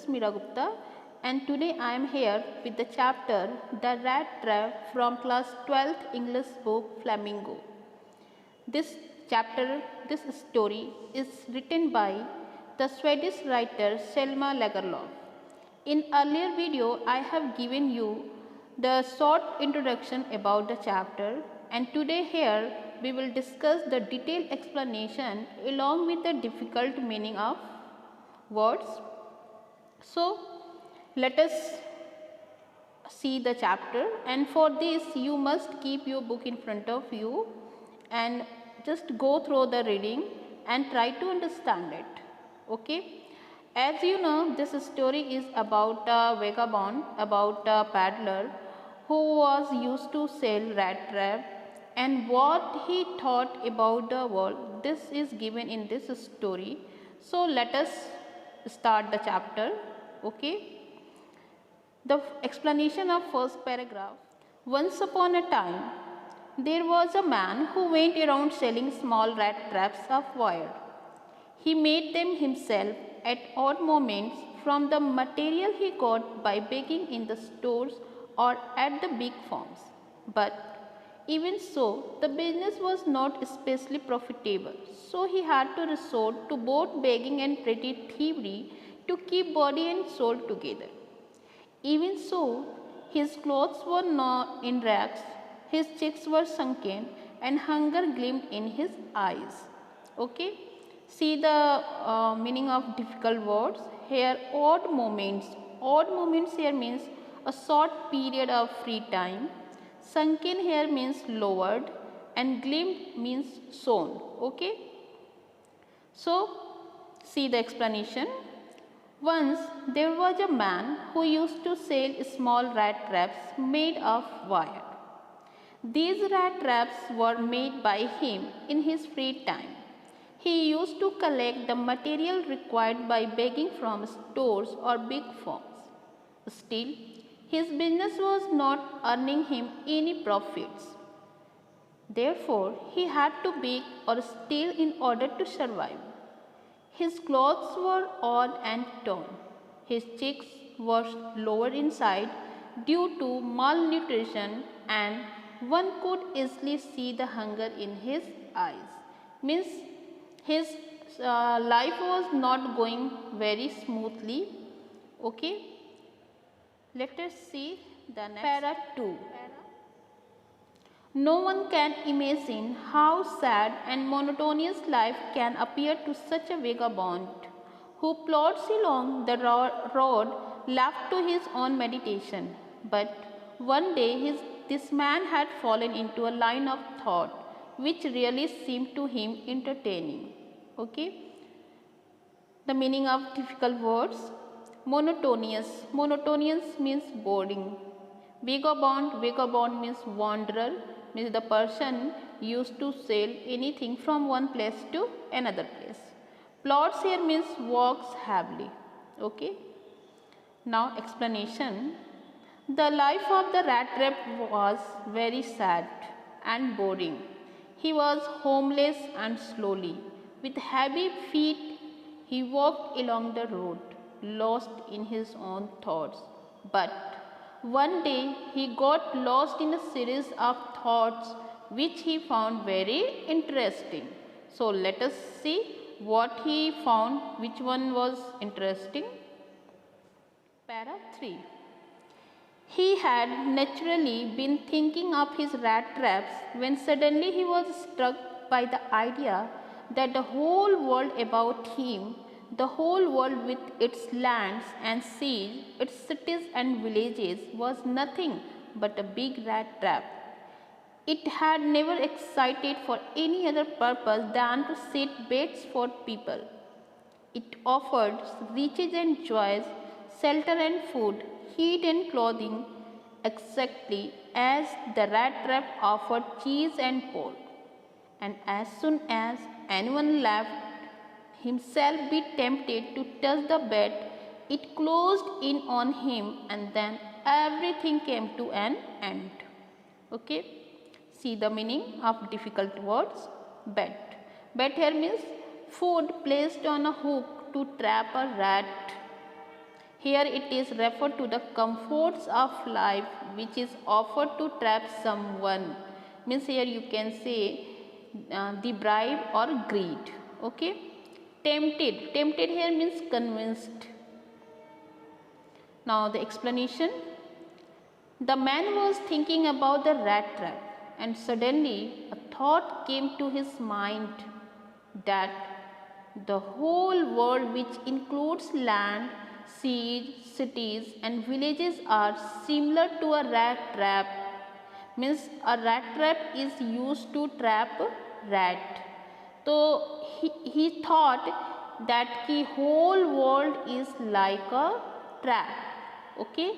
is Meera Gupta, and today I am here with the chapter The Rat Trap from class 12th English book Flamingo. This chapter, this story is written by the Swedish writer Selma Lagerlöf. In earlier video I have given you the short introduction about the chapter, and today here we will discuss the detailed explanation along with the difficult meaning of words. So let us see the chapter, and for this you must keep your book in front of you and just go through the reading and try to understand it. Okay, as you know, this story is about a vagabond, about a paddler who was used to sell rat trap, and what he thought about the world. This is given in this story. So let us start the chapter. Okay, the explanation of first paragraph. Once upon a time, there was a man who went around selling small rat traps of wire. He made them himself at odd moments from the material he got by begging in the stores or at the big farms. But even so, the business was not especially profitable, so he had to resort to both begging and petty thievery to keep body and soul together. Even so, his clothes were not in rags, his cheeks were sunken, and hunger gleamed in his eyes. Okay, see the meaning of difficult words here. Odd moments. Odd moments here means a short period of free time. Sunken here means lowered, and gleamed means shone. Okay, so see the explanation. Once there was a man who used to sell small rat traps made of wire. These rat traps were made by him in his free time. He used to collect the material required by begging from stores or big firms. Still, his business was not earning him any profits. Therefore, he had to beg or steal in order to survive. His clothes were odd and torn. His cheeks were lower inside due to malnutrition, and one could easily see the hunger in his eyes. Means his life was not going very smoothly. Okay, let us see the next para 2. No one can imagine how sad and monotonous life can appear to such a vagabond who plods along the road left to his own meditation. But one day this man had fallen into a line of thought which really seemed to him entertaining. Okay, the meaning of difficult words. Monotonous. Monotonous means boring. Vagabond. Vagabond means wanderer, means the person used to sell anything from one place to another place. Plods here means walks heavily. Okay. Now explanation. The life of the rat trap was very sad and boring. He was homeless, and slowly, with heavy feet, he walked along the road, lost in his own thoughts. But one day he got lost in a series of thoughts which he found very interesting. So let us see what he found, which one was interesting. Para 3. He had naturally been thinking of his rat traps when suddenly he was struck by the idea that the whole world about him, the whole world with its lands and seas, its cities and villages, was nothing but a big rat trap. It had never existed for any other purpose than to set baits for people. It offered riches and joys, shelter and food, heat and clothing, exactly as the rat trap offered cheese and pork. And as soon as anyone left himself be tempted to touch the bed, it closed in on him, and then everything came to an end. Okay, see the meaning of difficult words. Bet. Bet here means food placed on a hook to trap a rat. Here it is referred to the comforts of life which is offered to trap someone. Means here you can say the bribe or greed. Okay. Tempted. Tempted here means convinced. Now the explanation. The man was thinking about the rat trap, and suddenly a thought came to his mind that the whole world, which includes land, seas, cities and villages, are similar to a rat trap. Means a rat trap is used to trap rat. So he thought that the whole world is like a trap. Okay.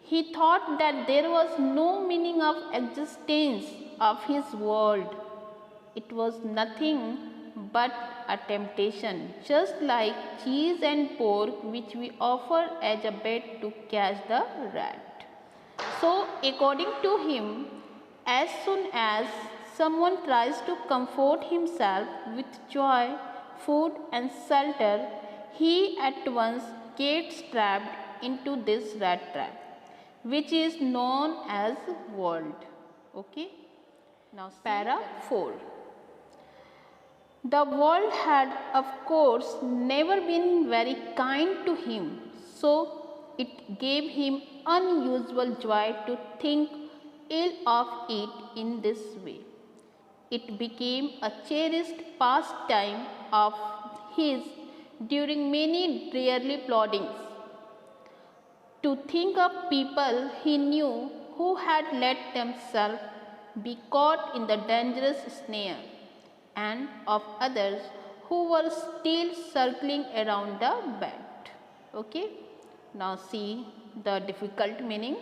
He thought that there was no meaning of existence of his world. It was nothing but a temptation, just like cheese and pork which we offer as a bait to catch the rat. So according to him, as soon as someone tries to comfort himself with joy, food and shelter, he at once gets trapped into this rat trap, which is known as world. Okay. Now para 4. The world had of course never been very kind to him, so it gave him unusual joy to think ill of it in this way. It became a cherished pastime of his during many dreary ploddings. To think of people he knew who had let themselves be caught in the dangerous snare, and of others who were still circling around the bed. Okay. Now see the difficult meaning.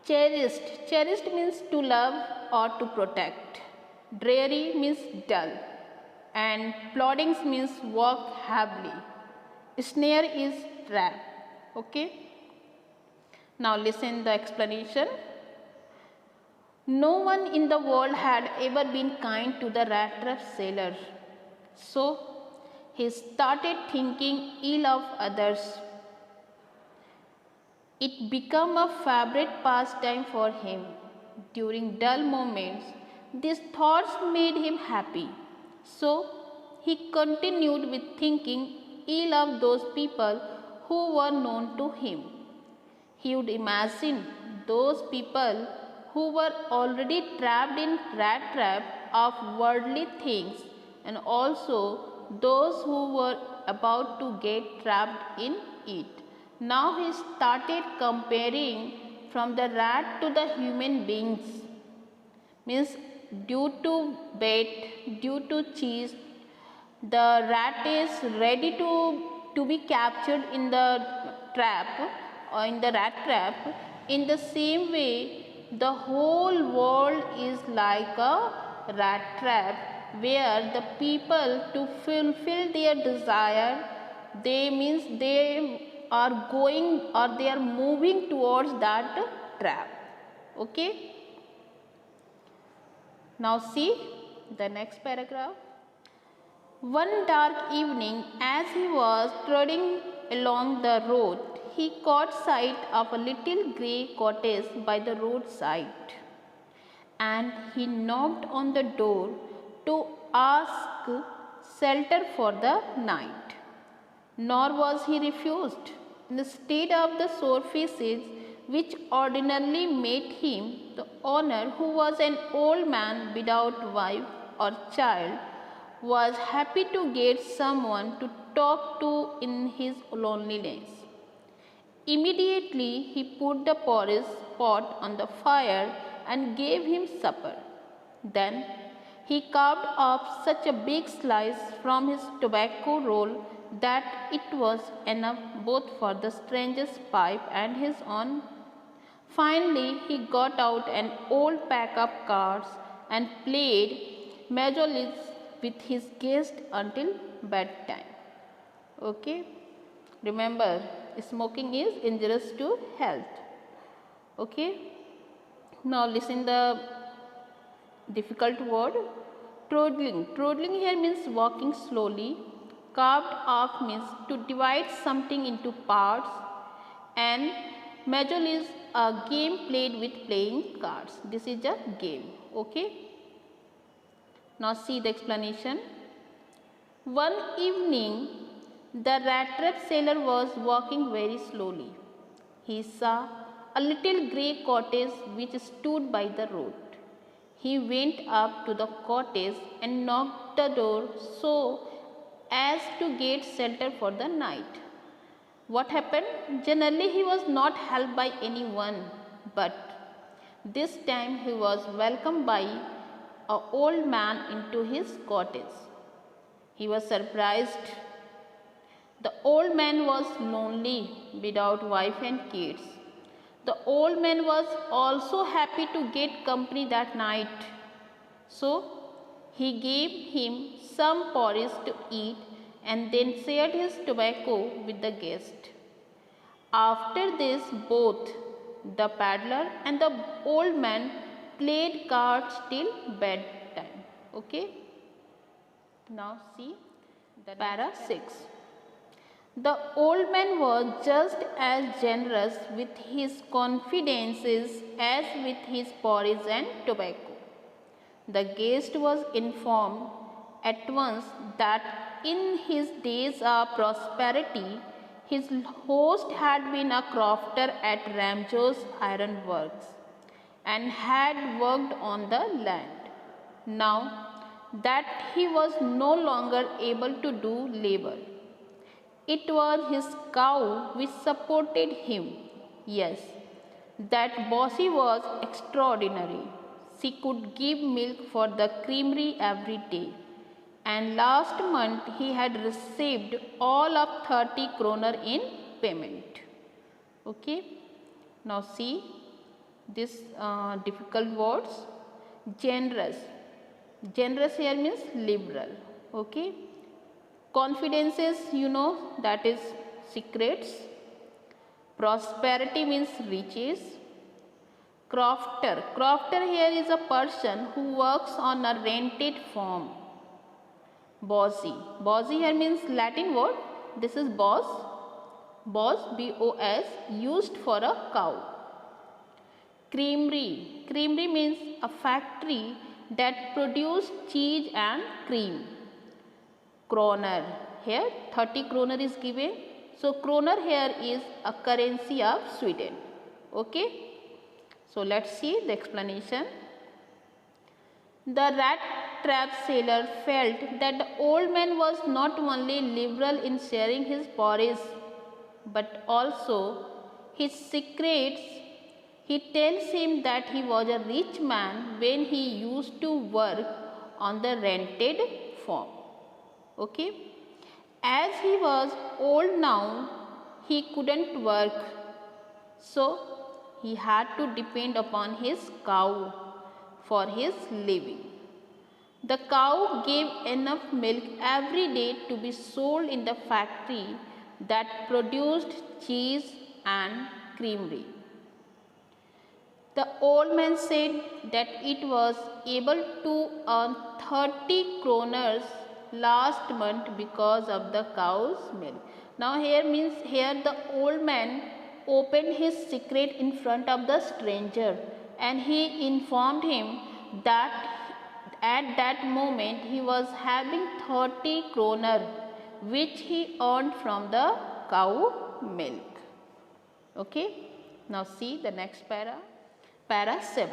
Cherished. Cherished means to love or to protect. Dreary means dull. And ploddings means walk heavily. Snare is trap. Okay. Now listen the explanation. No one in the world had ever been kind to the rat trap sailor. So he started thinking ill of others. It became a favorite pastime for him. During dull moments, these thoughts made him happy. So he continued with thinking ill of those people who were known to him. He would imagine those people who were already trapped in rat trap of worldly things, and also those who were about to get trapped in it. Now he started comparing from the rat to the human beings. Means due to bait, due to cheese, the rat is ready to be captured in the trap or in the rat trap. In the same way, the whole world is like a rat trap where the people, to fulfill their desire, they are going or they are moving towards that trap. Okay. Now see the next paragraph. One dark evening, as he was trotting along the road, he caught sight of a little grey cottage by the roadside, and he knocked on the door to ask shelter for the night. Nor was he refused. Instead of the sore faces which ordinarily met him, the owner, who was an old man without wife or child, was happy to get someone to talk to in his loneliness. Immediately he put the porridge pot on the fire and gave him supper. Then he carved off such a big slice from his tobacco roll that it was enough both for the stranger's pipe and his own. Finally he got out an old pack of cards and played majolies with his guest until bedtime. Okay. Remember, smoking is injurious to health. Okay. Now listen the difficult word. Trotling. Trotling here means walking slowly. Carved off means to divide something into parts, and Mahjong is a game played with playing cards. This is a game. Okay. Now see the explanation. One evening, the rat trap sailor was walking very slowly. He saw a little grey cottage which stood by the road. He went up to the cottage and knocked the door so as to get shelter for the night. What happened? Generally he was not helped by anyone, but this time he was welcomed by an old man into his cottage. He was surprised. The old man was lonely, without wife and kids. The old man was also happy to get company that night. So he gave him some porridge to eat and then shared his tobacco with the guest. After this, both the peddler and the old man played cards till bedtime. Okay. Now see the para 6. The old man was just as generous with his confidences as with his porridge and tobacco. The guest was informed at once that in his days of prosperity, his host had been a crofter at Ramjo's iron works and had worked on the land. Now that he was no longer able to do labor, it was his cow which supported him. Yes, that Bossy was extraordinary. She could give milk for the creamery every day, and last month he had received all of 30 kroner in payment. Okay. Now see this difficult words. Generous. Generous here means liberal. Okay. Confidences, you know, that is secrets. Prosperity means riches. Crofter. Crofter here is a person who works on a rented farm. Bossy. Bossy here means Latin word. This is boss. Boss, B-O-S, used for a cow. Creamery. Creamery means a factory that produces cheese and cream. Kroner. Here 30 kroner is given. So kroner here is a currency of Sweden. Okay. So let's see the explanation. The rat trap sailor felt that the old man was not only liberal in sharing his porridge, but also his secrets. He tells him that he was a rich man when he used to work on the rented farm. Okay. As he was old now, he couldn't work, so he had to depend upon his cow for his living. The cow gave enough milk every day to be sold in the factory that produced cheese and creamery. The old man said that it was able to earn 30 kroners last month because of the cow's milk. Now here the old man opened his secret in front of the stranger, and he informed him that at that moment he was having 30 kroner which he earned from the cow milk. Okay. Now see the next para. Para 7.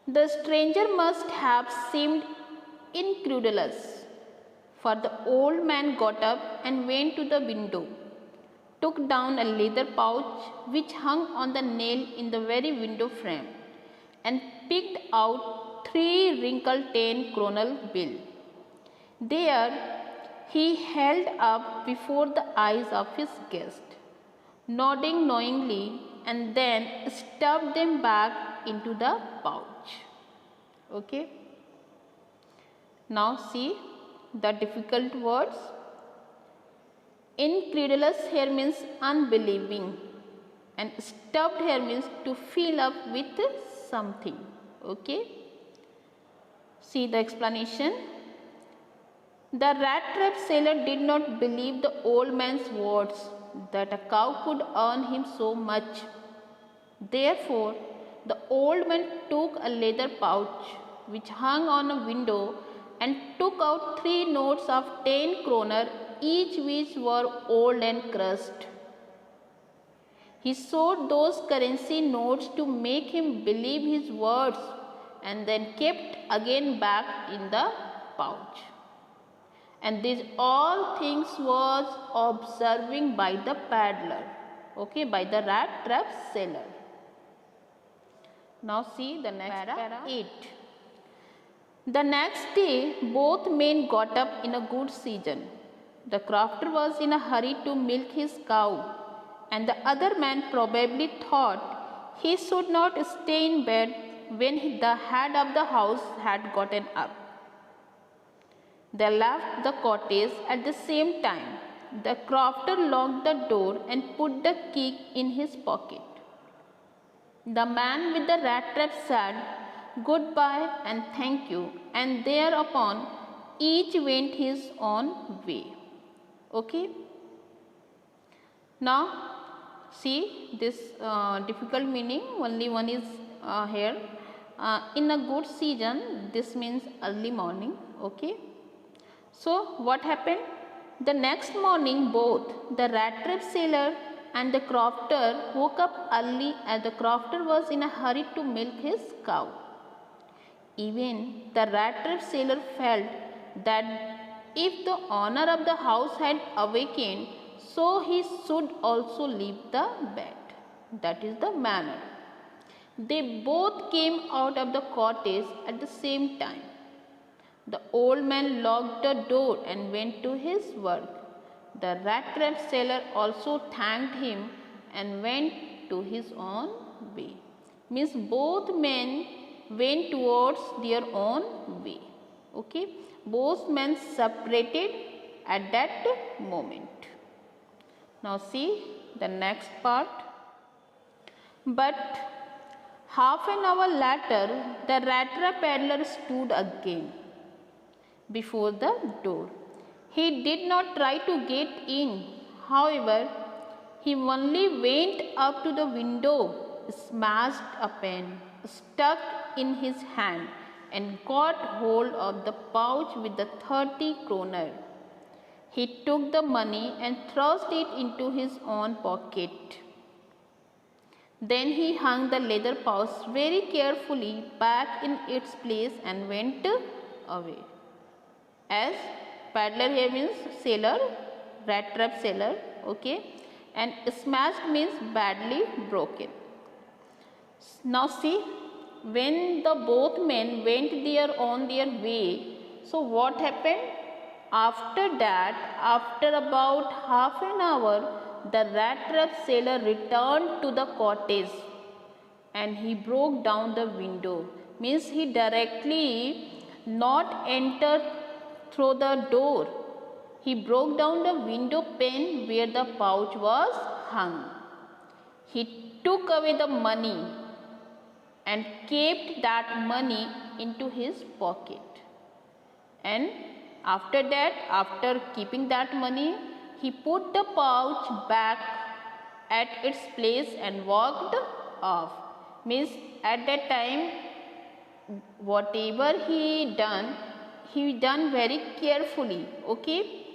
The stranger must have seemed incredulous, for the old man got up and went to the window, took down a leather pouch which hung on the nail in the very window frame, and picked out 3 wrinkled 10 kroner bill. There he held up before the eyes of his guest, nodding knowingly, and then stuffed them back into the pouch. Okay. Now see the difficult words. Incredulous here means unbelieving, and stuffed here means to fill up with something. Okay. See the explanation. The rat trap seller did not believe the old man's words that a cow could earn him so much. Therefore, the old man took a leather pouch which hung on a window and took out 3 notes of 10 kroner, each which were old and crushed. He showed those currency notes to make him believe his words and then kept again back in the pouch. And these all things was observing by the peddler, okay, by the rat trap seller. Now see the next para 8. The next day both men got up in a good season. The crofter was in a hurry to milk his cow, and the other man probably thought he should not stay in bed when the head of the house had gotten up. They left the cottage at the same time. The crofter locked the door and put the key in his pocket. The man with the rat trap said, "Goodbye and thank you," and thereupon each went his own way. Okay. Now see this difficult meaning, only one is here. In a good season, this means early morning. Okay. So what happened? The next morning both the rat trap seller and the crofter woke up early, as the crofter was in a hurry to milk his cow. Even the rat trap seller felt that if the owner of the house had awakened, so he should also leave the bed. That is the manner. They both came out of the cottage at the same time. The old man locked the door and went to his work. The rat trap seller also thanked him and went to his own way. Means both men went towards their own way. Okay. Both men separated at that moment. Now see the next part. But half an hour later, the rat trap peddler stood again before the door. He did not try to get in. However, he only went up to the window, smashed a pen, stuck in his hand, and got hold of the pouch with the 30 kroner. He took the money and thrust it into his own pocket. Then he hung the leather pouch very carefully back in its place and went away. As peddler here means seller, rat trap seller, okay, and smashed means badly broken. Now see, when the both men went on their way, so what happened? After that, after about half an hour, the rat trap seller returned to the cottage and he broke down the window. Means he directly not entered through the door. He broke down the window pane where the pouch was hung. He took away the money and kept that money into his pocket. And after that, after keeping that money, he put the pouch back at its place and walked off. Means at that time, whatever he done very carefully. Okay,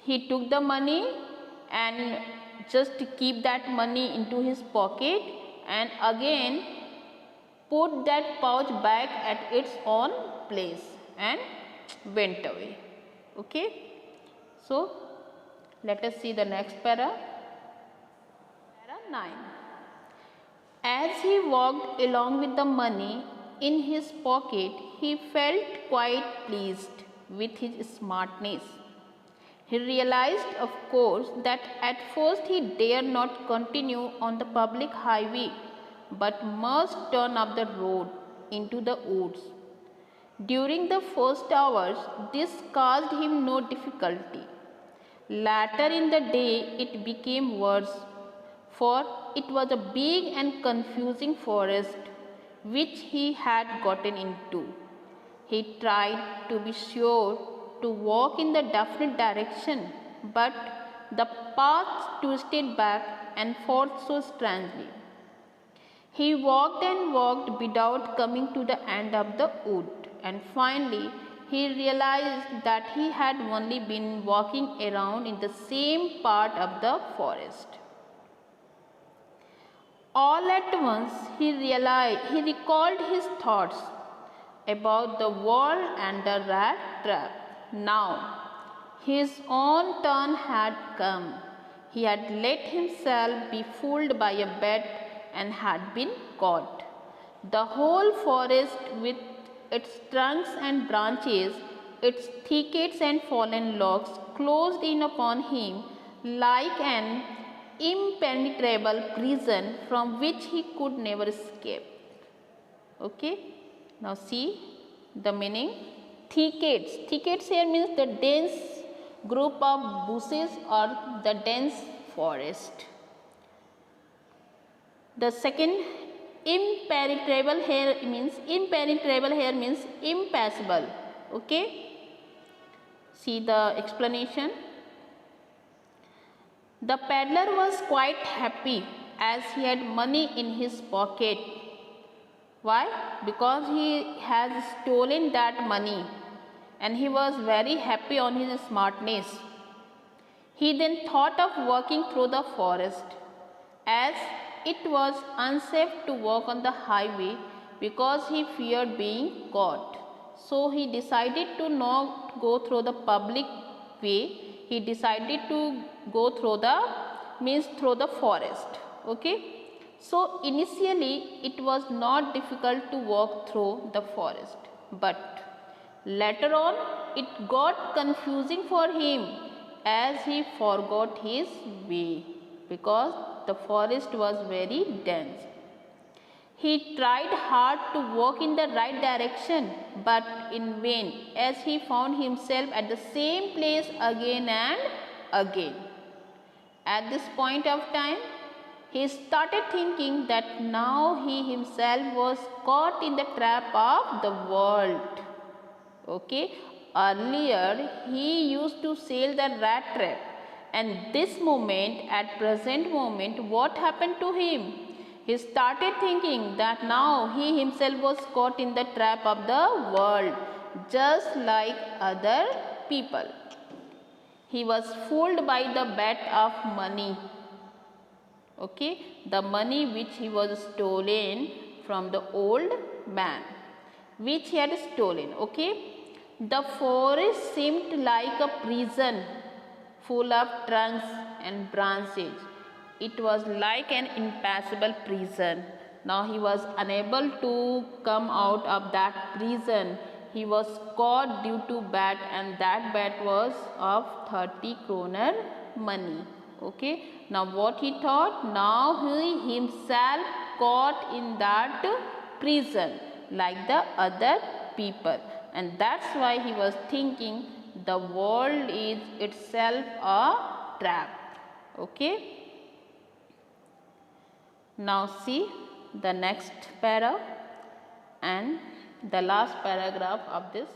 he took the money and just keep that money into his pocket and again put that pouch back at its own place and went away. Okay, so let us see the next para. Para 9. As he walked along with the money in his pocket, he felt quite pleased with his smartness. He realized, of course, that at first he dare not continue on the public highway, but must turn up the road into the woods. During the first hours, this caused him no difficulty. Later in the day, it became worse, for it was a big and confusing forest which he had gotten into. He tried to be sure to walk in the definite direction, but the path twisted back and forth so strangely. He walked and walked without coming to the end of the wood, and finally he realized that he had only been walking around in the same part of the forest. All at once he recalled his thoughts about the world and the rat trap. Now his own turn had come. He had let himself be fooled by a bat and had been caught. The whole forest, with its trunks and branches, its thickets and fallen logs, closed in upon him like an impenetrable prison from which he could never escape. Okay, now see the meaning. Thickets. Thickets here means the dense group of bushes or the dense forest. The second, impenetrable here means impassable. Okay, see the explanation. The peddler was quite happy as he had money in his pocket. Why? Because he has stolen that money, and he was very happy on his smartness. He then thought of walking through the forest, as it was unsafe to walk on the highway because he feared being caught. So he decided to not go through the public way. He decided to go through the forest. Okay. So initially it was not difficult to walk through the forest, but later on it got confusing for him as he forgot his way because the forest was very dense. He tried hard to walk in the right direction, but in vain, as he found himself at the same place again and again. At this point of time, he started thinking that now he himself was caught in the trap of the world. Okay, earlier he used to sail the rat trap, and at present moment, what happened to him? He started thinking that now he himself was caught in the trap of the world, just like other people. He was fooled by the bet of money. Okay, the money which he was stolen from the old man, which he had stolen. Okay, the forest seemed like a prison full of trunks and branches. It was like an impassable prison. Now he was unable to come out of that prison. He was caught due to bet, and that bet was of 30 kroner money. Okay, now what he thought? Now he himself caught in that prison like the other people, and that's why he was thinking the world is itself a trap. Okay. Now see the next para and the last paragraph of this.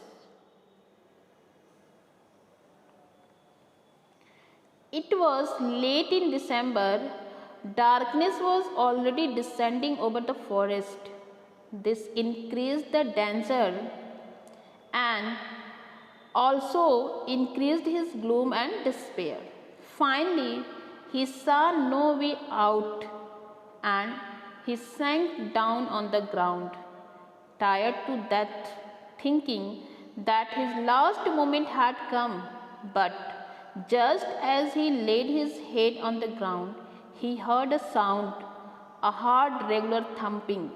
It was late in December. Darkness was already descending over the forest. This increased the danger and also increased his gloom and despair. Finally, he saw no way out, and he sank down on the ground, tired to death, thinking that his last moment had come. But just as he laid his head on the ground, he heard a sound, a hard, regular thumping.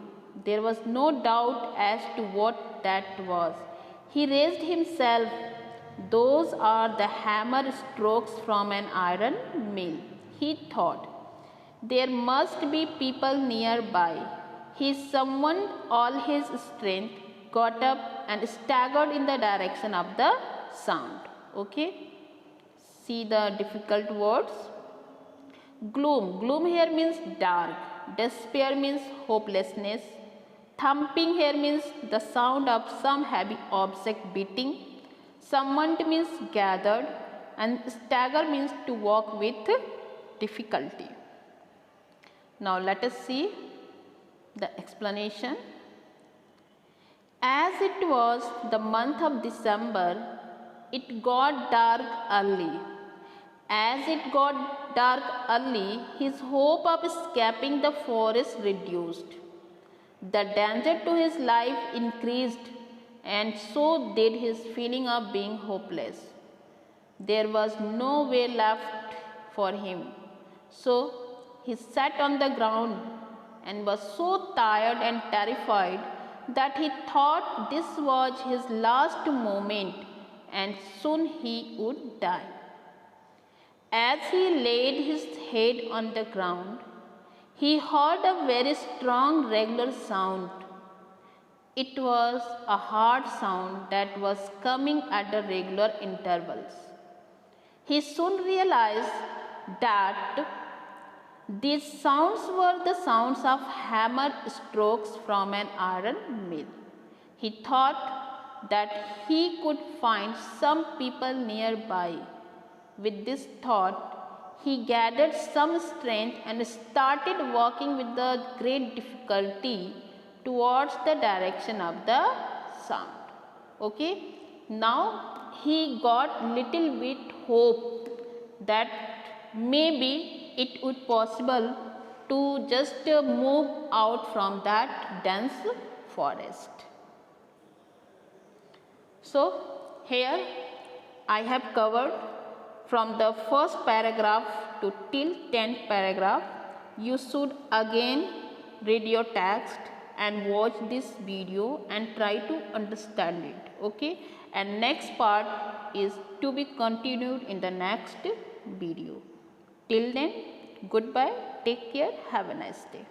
There was no doubt as to what that was. He raised himself. Those are the hammer strokes from an iron mill, he thought. There must be people nearby. He summoned all his strength, got up and staggered in the direction of the sound. Okay. See the difficult words. Gloom. Gloom here means dark. Despair means hopelessness. Thumping here means the sound of some heavy object beating. Summoned means gathered, and stagger means to walk with difficulty. Now let us see the explanation. As it was the month of December, it got dark early. As it got dark early, his hope of escaping the forest reduced. The danger to his life increased, and so did his feeling of being hopeless. There was no way left for him. So he sat on the ground and was so tired and terrified that he thought this was his last moment and soon he would die. As he laid his head on the ground, he heard a very strong regular sound. It was a hard sound that was coming at regular intervals. He soon realized that these sounds were the sounds of hammer strokes from an iron mill. He thought that he could find some people nearby. With this thought, he gathered some strength and started walking with the great difficulty towards the direction of the sound. Okay, now he got little bit hope that maybe it would possible to just move out from that dense forest. So here I have covered from the first paragraph to till 10th paragraph. You should again read your text and watch this video and try to understand it. Okay, and next part is to be continued in the next video. Till then, goodbye, take care, have a nice day.